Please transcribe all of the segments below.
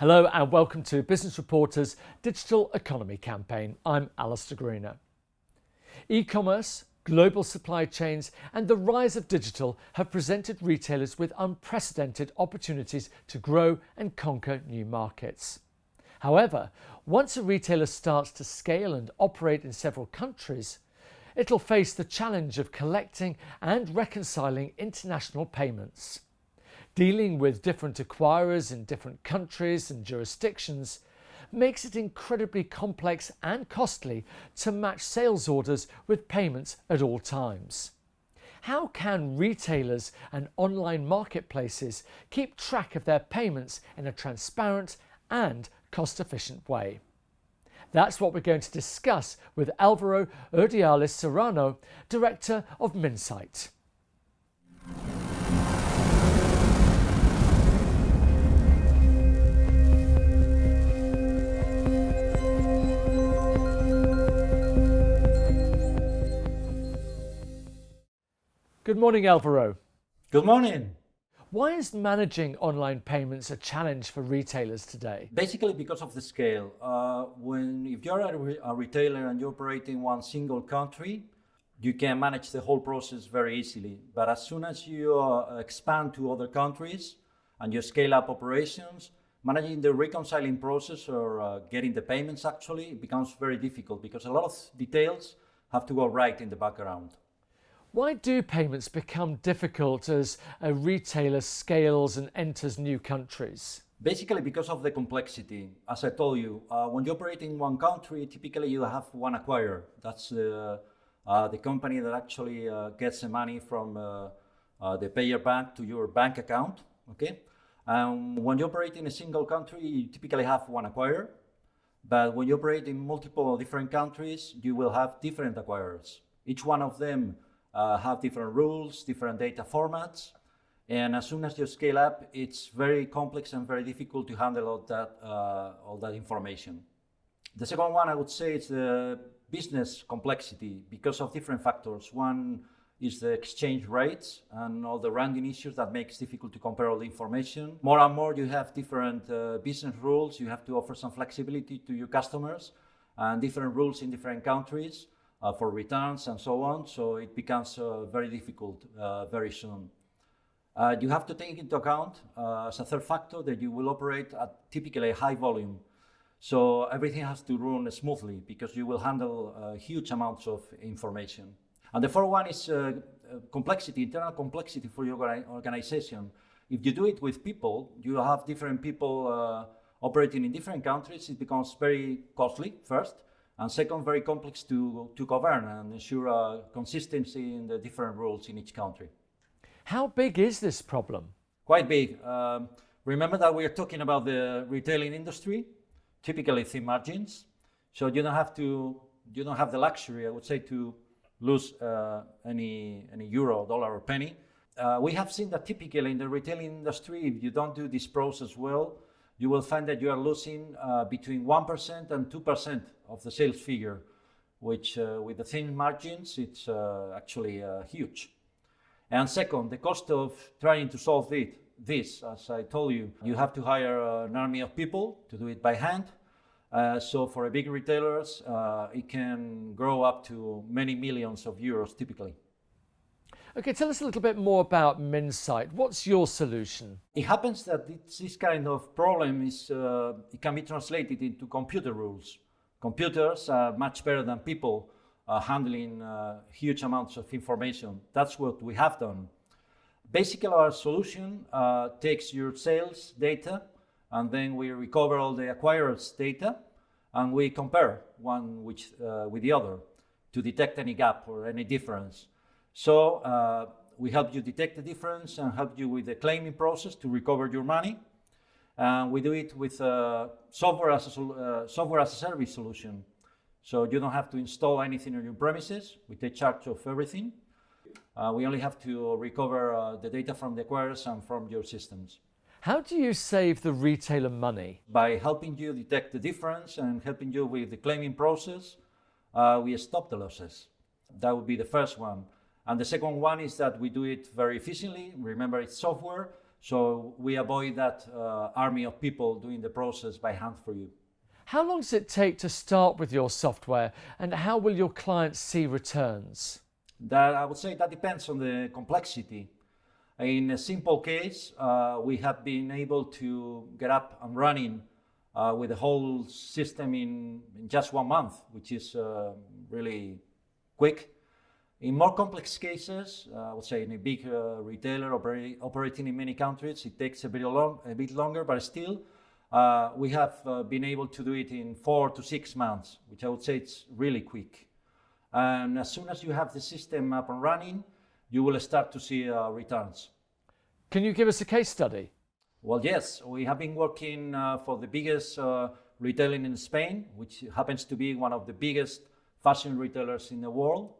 Hello and welcome to Business Reporter's Digital Economy Campaign. I'm Alistair Greener. E-commerce, global supply chains and the rise of digital have presented retailers with unprecedented opportunities to grow and conquer new markets. However, once a retailer starts to scale and operate in several countries, it'll face the challenge of collecting and reconciling international payments. Dealing with different acquirers in different countries and jurisdictions makes it incredibly complex and costly to match sales orders with payments at all times. How can retailers and online marketplaces keep track of their payments in a transparent and cost-efficient way? That's what we're going to discuss with Álvaro Urdiales Serrano, Director of Minsait. Good morning, Álvaro. Good morning. Why is managing online payments a challenge for retailers today? Basically because of the scale. If you're a retailer and you operate in one single country, you can manage the whole process very easily. But as soon as you expand to other countries and you scale up operations, managing the reconciling process or getting the payments actually, it becomes very difficult because a lot of details have to go right in the background. Why do payments become difficult as a retailer scales and enters new countries? Basically because of the complexity. As I told you, when you operate in one country, typically you have one acquirer. That's the company that actually gets the money from the payer bank to your bank account. Okay. When you operate in a single country, you typically have one acquirer. But when you operate in multiple different countries, you will have different acquirers. Each one of them have different rules, different data formats, and as soon as you scale up, it's very complex and very difficult to handle all that information. The second one I would say is the business complexity because of different factors. One is the exchange rates and all the rounding issues that makes it difficult to compare all the information. More and more you have different business rules. You have to offer some flexibility to your customers and different rules in different countries. For returns and so on, so it becomes very difficult very soon. You have to take into account as a third factor that you will operate at typically a high volume. So everything has to run smoothly because you will handle huge amounts of information. And the fourth one is complexity, internal complexity for your organization. If you do it with people, you have different people operating in different countries, it becomes very costly first. And second, very complex to govern and ensure consistency in the different rules in each country. How big is this problem? Quite big. Remember that we are talking about the retailing industry, typically thin margins. So you don't have the luxury, I would say, to lose any euro, dollar, or penny. We have seen that typically in the retailing industry, if you don't do this process well, you will find that you are losing between 1% and 2% of the sales figure, which with the thin margins, it's actually huge. And second, the cost of trying to solve this, as I told you, you have to hire an army of people to do it by hand. So for a big retailers, it can grow up to many millions of euros typically. Okay, tell us a little bit more about Minsait. What's your solution? It happens that this kind of problem it can be translated into computer rules. Computers are much better than people handling huge amounts of information. That's what we have done. Basically, our solution takes your sales data and then we recover all the acquirers' data and we compare one with the other to detect any gap or any difference. So we help you detect the difference and help you with the claiming process to recover your money. And we do it with software as a service solution. So you don't have to install anything on your premises. We take charge of everything. We only have to recover the data from the acquirers and from your systems. How do you save the retailer money? By helping you detect the difference and helping you with the claiming process, we stop the losses. That would be the first one. And the second one is that we do it very efficiently. Remember, it's software, So we avoid that army of people doing the process by hand for you. How long does it take to start with your software, and how will your clients see returns? That I would say that depends on the complexity. In a simple case, we have been able to get up and running with the whole system in just 1 month, which is really quick. In more complex cases, I would say in a big retailer operating in many countries, it takes a bit longer, but still we have been able to do it in 4 to 6 months, which I would say it's really quick. And as soon as you have the system up and running, you will start to see returns. Can you give us a case study? Well, yes, we have been working for the biggest retailer in Spain, which happens to be one of the biggest fashion retailers in the world.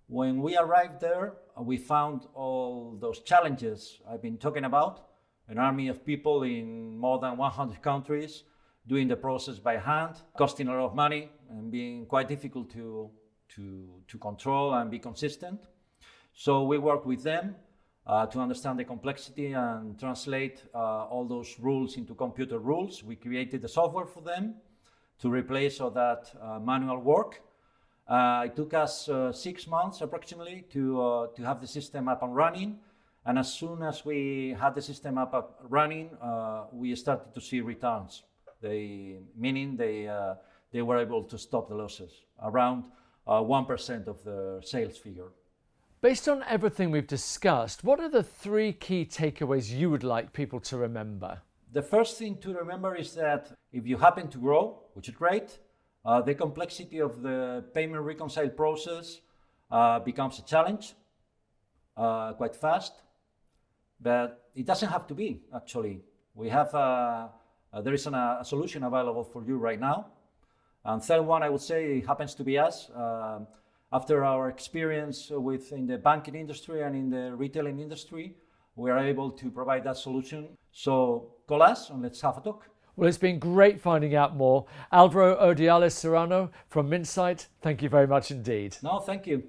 When we arrived there, we found all those challenges I've been talking about, an army of people in more than 100 countries doing the process by hand, costing a lot of money and being quite difficult to control and be consistent. So we worked with them to understand the complexity and translate all those rules into computer rules. We created the software for them to replace all that manual work. It took us 6 months approximately to have the system up and running. And as soon as we had the system up and running, we started to see returns. Meaning they were able to stop the losses, around 1% of the sales figure. Based on everything we've discussed, what are the 3 key takeaways you would like people to remember? The first thing to remember is that if you happen to grow, which is great, the complexity of the payment reconcile process becomes a challenge quite fast, but it doesn't have to be, actually. We have, there is a solution available for you right now. And third one, I would say, happens to be us. After our experience in the banking industry and in the retailing industry, we are able to provide that solution. So call us and let's have a talk. Well, it's been great finding out more. Álvaro Odiales Serrano from Minsait, thank you very much indeed. No, thank you.